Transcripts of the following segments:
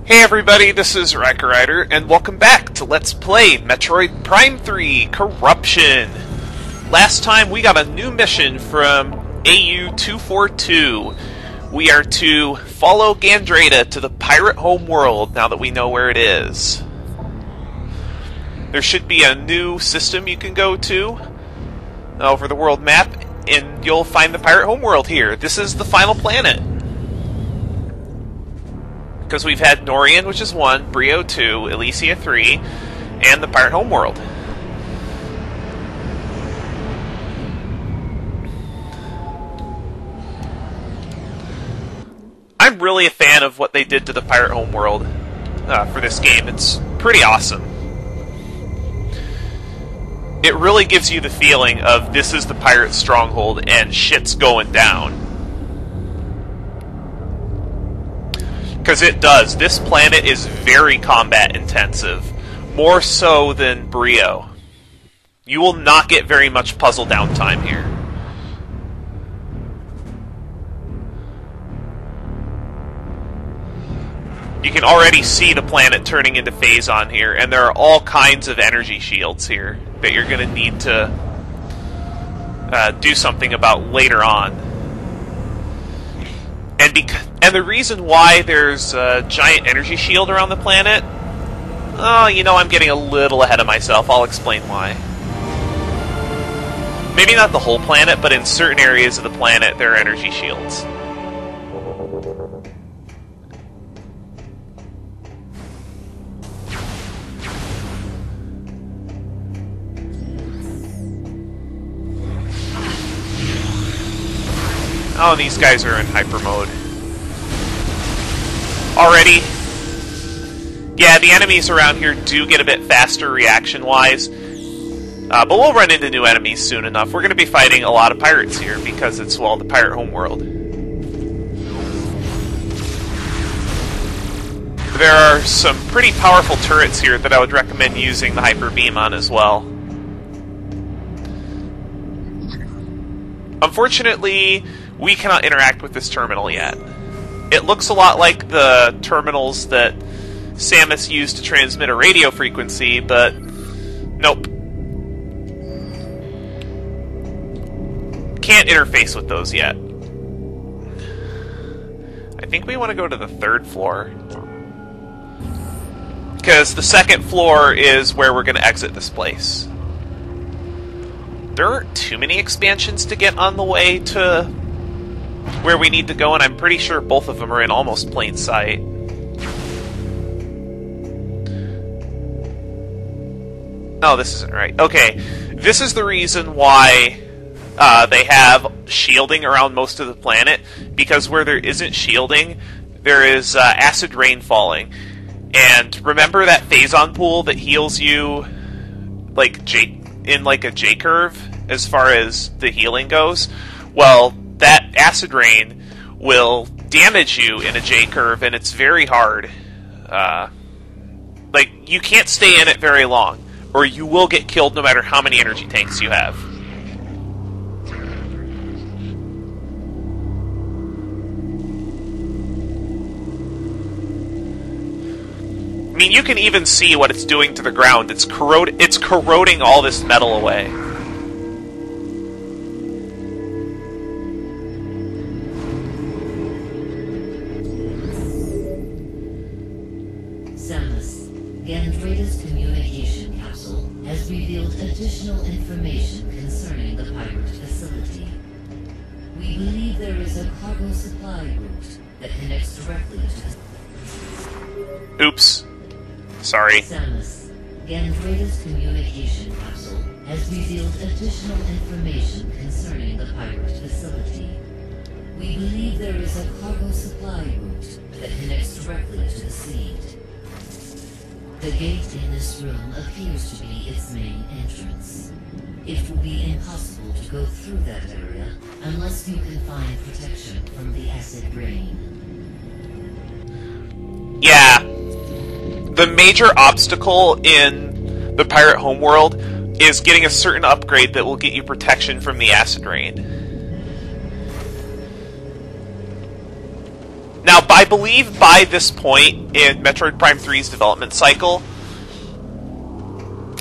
Hey everybody, this is Riker Rider, and welcome back to Let's Play Metroid Prime 3 Corruption! Last time we got a new mission from AU-242. We are to follow Gandrada to the Pirate Homeworld now that we know where it is. There should be a new system you can go to over the world map, and you'll find the Pirate Homeworld here. This is the final planet. Because we've had Norian, which is 1, Brio 2, Elysia 3, and the Pirate Homeworld. I'm really a fan of what they did to the Pirate Homeworld for this game. It's pretty awesome. It really gives you the feeling of this is the pirate stronghold and shit's going down. Because it does. This planet is very combat intensive. More so than Brio. You will not get very much puzzle downtime here. You can already see the planet turning into Phazon here, and there are all kinds of energy shields here that you're going to need to do something about later on. And the reason why there's a giant energy shield around the planet, oh, you know, I'm getting a little ahead of myself. I'll explain why. Maybe not the whole planet, but in certain areas of the planet, there are energy shields. Oh, these guys are in Hypermode. Already. Yeah, the enemies around here do get a bit faster reaction-wise. But we'll run into new enemies soon enough. We're going to be fighting a lot of pirates here because it's, well, the Pirate Homeworld. There are some pretty powerful turrets here that I would recommend using the Hyper Beam on as well. Unfortunately, we cannot interact with this terminal yet. It looks a lot like the terminals that Samus used to transmit a radio frequency, but nope. Can't interface with those yet. I think we want to go to the 3rd floor. Because the 2nd floor is where we're going to exit this place. There aren't too many expansions to get on the way to where we need to go, and I'm pretty sure both of them are in almost plain sight. Oh, this isn't right. Okay, this is the reason why they have shielding around most of the planet, because where there isn't shielding, there is acid rain falling. And remember that Phazon pool that heals you like in like a J-curve as far as the healing goes? Well, that acid rain will damage you in a J-curve, and it's very hard. Like, you can't stay in it very long, or you will get killed no matter how many energy tanks you have. I mean, you can even see what it's doing to the ground. It's corroding all this metal away. Gandrada's communication capsule has revealed additional information concerning the pirate facility. We believe there is a cargo supply route that connects directly to the... Oops. Sorry. Samus, Gandrada's communication capsule has revealed additional information concerning the pirate facility. We believe there is a cargo supply route that connects directly to the seed. The gate in this room appears to be its main entrance. It will be impossible to go through that area unless you can find protection from the acid rain. Yeah. The major obstacle in the Pirate Homeworld is getting a certain upgrade that will get you protection from the acid rain. Now, by believe by this point in Metroid Prime 3's development cycle,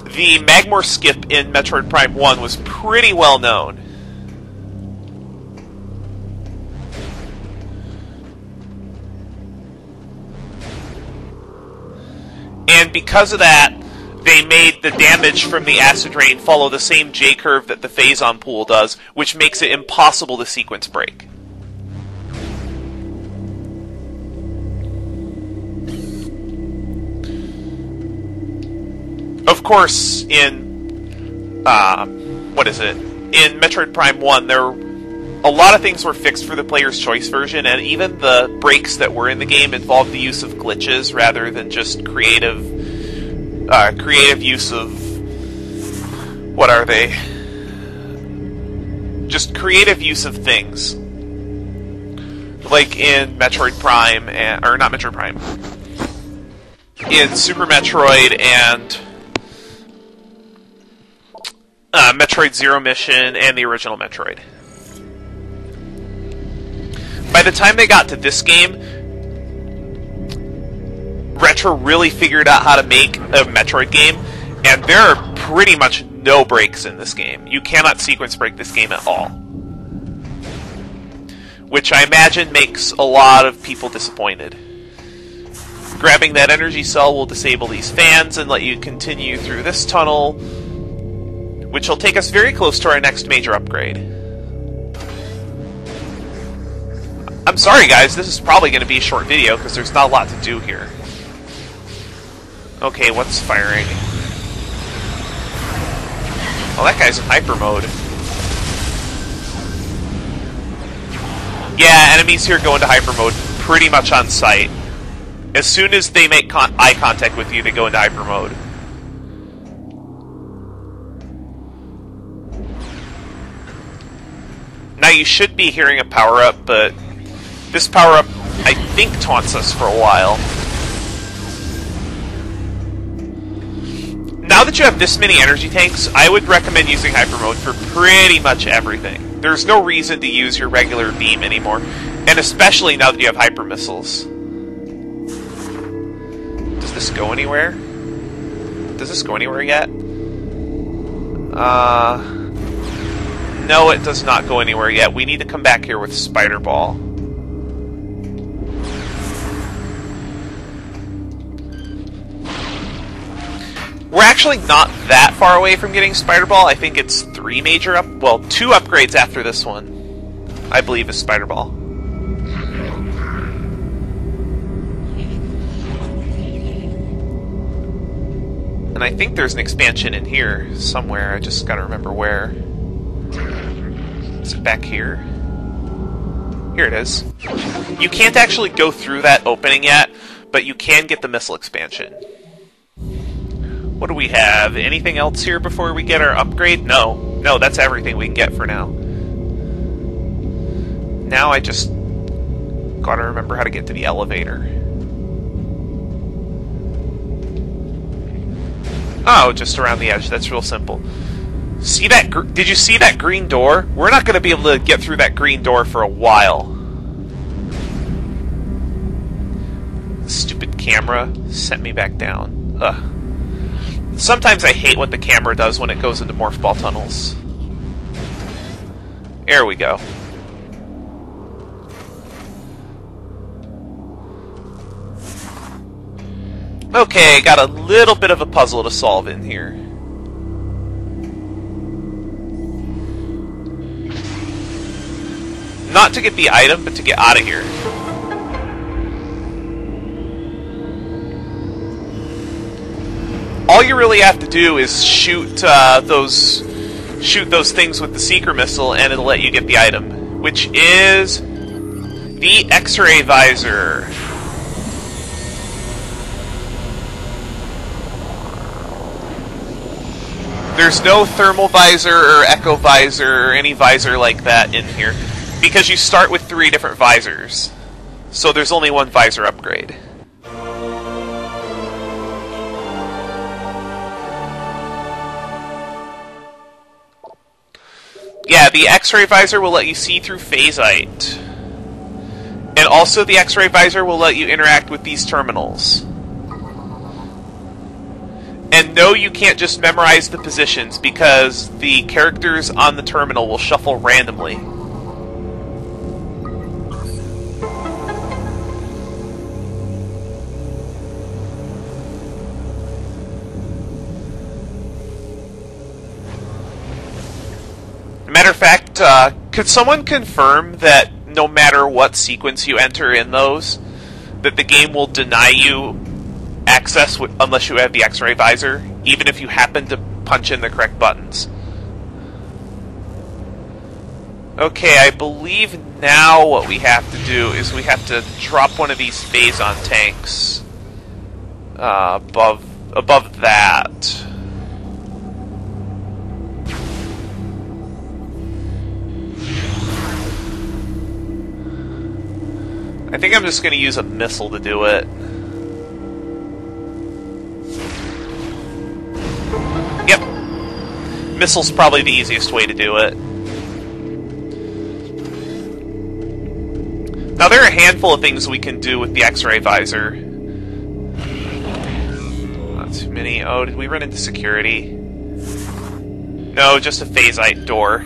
the Magmor skip in Metroid Prime 1 was pretty well known. And because of that, they made the damage from the acid rain follow the same J-curve that the Phazon pool does, which makes it impossible to sequence break. Of course, in in Metroid Prime 1, a lot of things were fixed for the player's choice version, and even the breaks that were in the game involved the use of glitches rather than just creative use of... what are they? Just creative use of things. Like in Metroid Prime, or not Metroid Prime. In Super Metroid and Metroid Zero Mission and the original Metroid. By the time they got to this game, Retro really figured out how to make a Metroid game, and there are pretty much no breaks in this game. You cannot sequence break this game at all. Which I imagine makes a lot of people disappointed. Grabbing that energy cell will disable these fans and let you continue through this tunnel, which will take us very close to our next major upgrade. I'm sorry guys, this is probably going to be a short video because there's not a lot to do here. Okay, what's firing? Oh, that guy's in Hypermode. Yeah, enemies here go into Hypermode pretty much on sight. As soon as they make eye contact with you, they go into Hypermode. Now you should be hearing a power-up, but this power-up, I think, taunts us for a while. Now that you have this many energy tanks, I would recommend using Hypermode for pretty much everything. There's no reason to use your regular beam anymore, and especially now that you have Hyper Missiles. Does this go anywhere? Does this go anywhere yet? No, it does not go anywhere yet. We need to come back here with Spider Ball. We're actually not that far away from getting Spider Ball. I think it's 2 upgrades after this one, I believe, is Spider Ball. And I think there's an expansion in here somewhere. I just gotta remember where. Is it back here? Here it is. You can't actually go through that opening yet, but you can get the missile expansion. What do we have? Anything else here before we get our upgrade? No. No, that's everything we can get for now. Now I just gotta remember how to get to the elevator. Oh, just around the edge. That's real simple. See that? Did you see that green door? We're not going to be able to get through that green door for a while. Stupid camera sent me back down. Ugh. Sometimes I hate what the camera does when it goes into morph ball tunnels. There we go. Okay, got a little bit of a puzzle to solve in here. Not to get the item, but to get out of here. All you really have to do is shoot those things with the Seeker Missile, and it'll let you get the item, which is the X-ray visor. There's no thermal visor or echo visor or any visor like that in here, because you start with 3 different visors. So there's only 1 visor upgrade. Yeah, the X-ray visor will let you see through phasite. And also the X-ray visor will let you interact with these terminals. And no, you can't just memorize the positions, because the characters on the terminal will shuffle randomly. Matter of fact, could someone confirm that no matter what sequence you enter in those, that the game will deny you access unless you have the X-ray visor, even if you happen to punch in the correct buttons? Okay, I believe now what we have to do is we have to drop one of these phazon tanks above that. I think I'm just going to use a missile to do it. Yep. Missile's probably the easiest way to do it. Now, there are a handful of things we can do with the X-ray visor. Not too many. Oh, did we run into security? No, just a phasite door.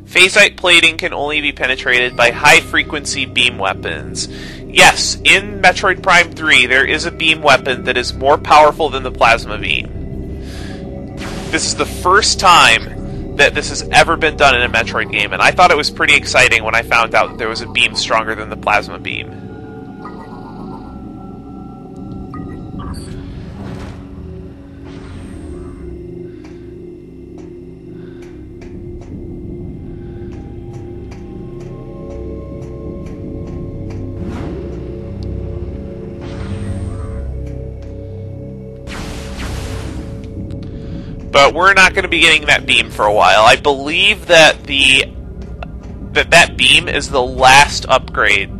Phasite plating can only be penetrated by high-frequency beam weapons. Yes, in Metroid Prime 3, there is a beam weapon that is more powerful than the plasma beam. This is the first time that this has ever been done in a Metroid game, and I thought it was pretty exciting when I found out that there was a beam stronger than the plasma beam. But we're not going to be getting that beam for a while. I believe that that beam is the last upgrade,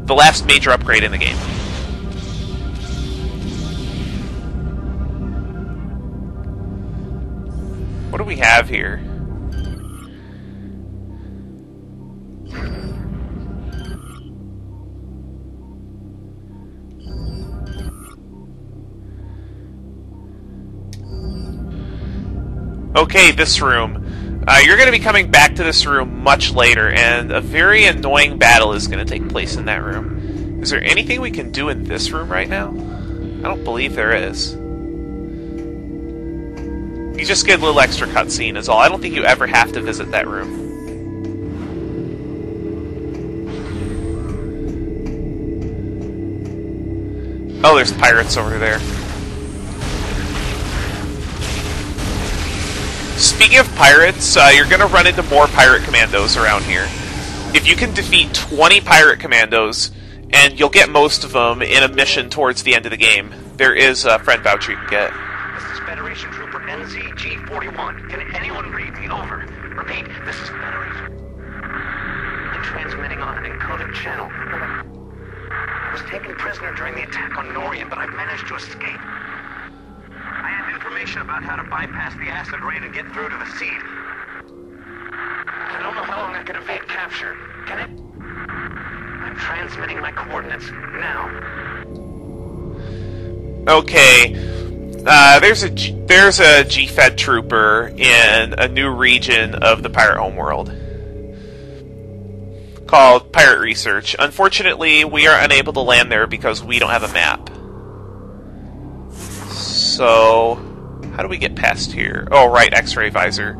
the last major upgrade in the game. What do we have here? Okay, this room. You're going to be coming back to this room much later, and a very annoying battle is going to take place in that room. Is there anything we can do in this room right now? I don't believe there is. You just get a little extra cutscene is all. I don't think you ever have to visit that room. Oh, there's pirates over there. Speaking of pirates, you're going to run into more pirate commandos around here. If you can defeat 20 pirate commandos, and you'll get most of them in a mission towards the end of the game, there is a friend voucher you can get. This is Federation Trooper NZG-41. Can anyone read me? Over. Repeat, this is Federation. I'm transmitting on an encoded channel. I was taken prisoner during the attack on Norian, but I've managed to escape. I have information about how to bypass the acid rain and get through to the seed. I don't know how long I can evade capture. Can it? I'm transmitting my coordinates now. Okay. There's a GFED trooper in a new region of the Pirate Homeworld called Pirate Research. Unfortunately, we are unable to land there because we don't have a map. So, how do we get past here? Oh, right, X-ray visor.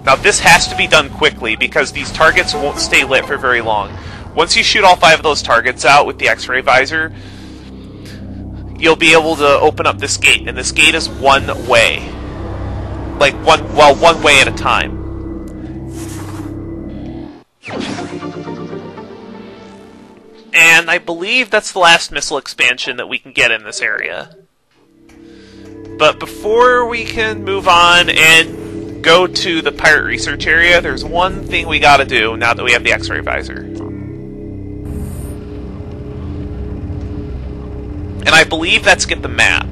Now, this has to be done quickly because these targets won't stay lit for very long. Once you shoot all 5 of those targets out with the X-ray visor, you'll be able to open up this gate, and this gate is one way. Like, one way at a time. And I believe that's the last missile expansion that we can get in this area. But before we can move on and go to the Pirate Research area, there's one thing we gotta do now that we have the X-ray visor. And I believe that's get the map.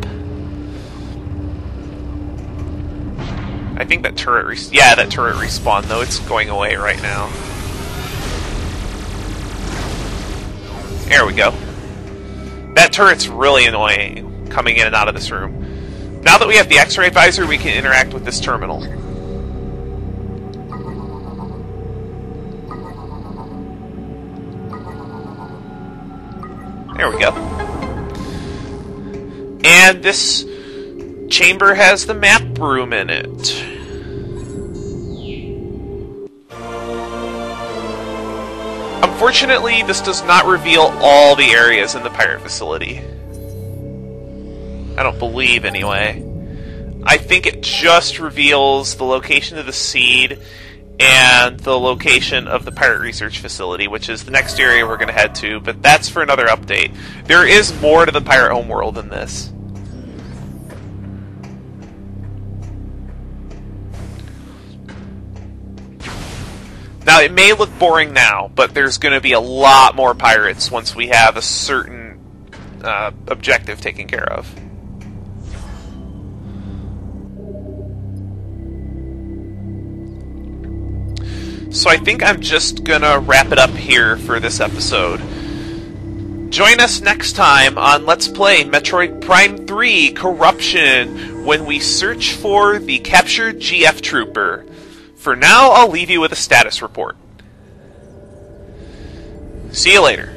I think that turret that turret respawned, though. It's going away right now. There we go. That turret's really annoying, coming in and out of this room. Now that we have the X-ray visor, we can interact with this terminal. There we go. And this chamber has the map room in it. Unfortunately, this does not reveal all the areas in the pirate facility. I don't believe, anyway. I think it just reveals the location of the seed and the location of the pirate research facility, which is the next area we're going to head to, but that's for another update. There is more to the Pirate Homeworld than this. Now, it may look boring now, but there's going to be a lot more pirates once we have a certain objective taken care of. So I think I'm just going to wrap it up here for this episode. Join us next time on Let's Play Metroid Prime 3 Corruption when we search for the captured GF Trooper. For now, I'll leave you with a status report. See you later.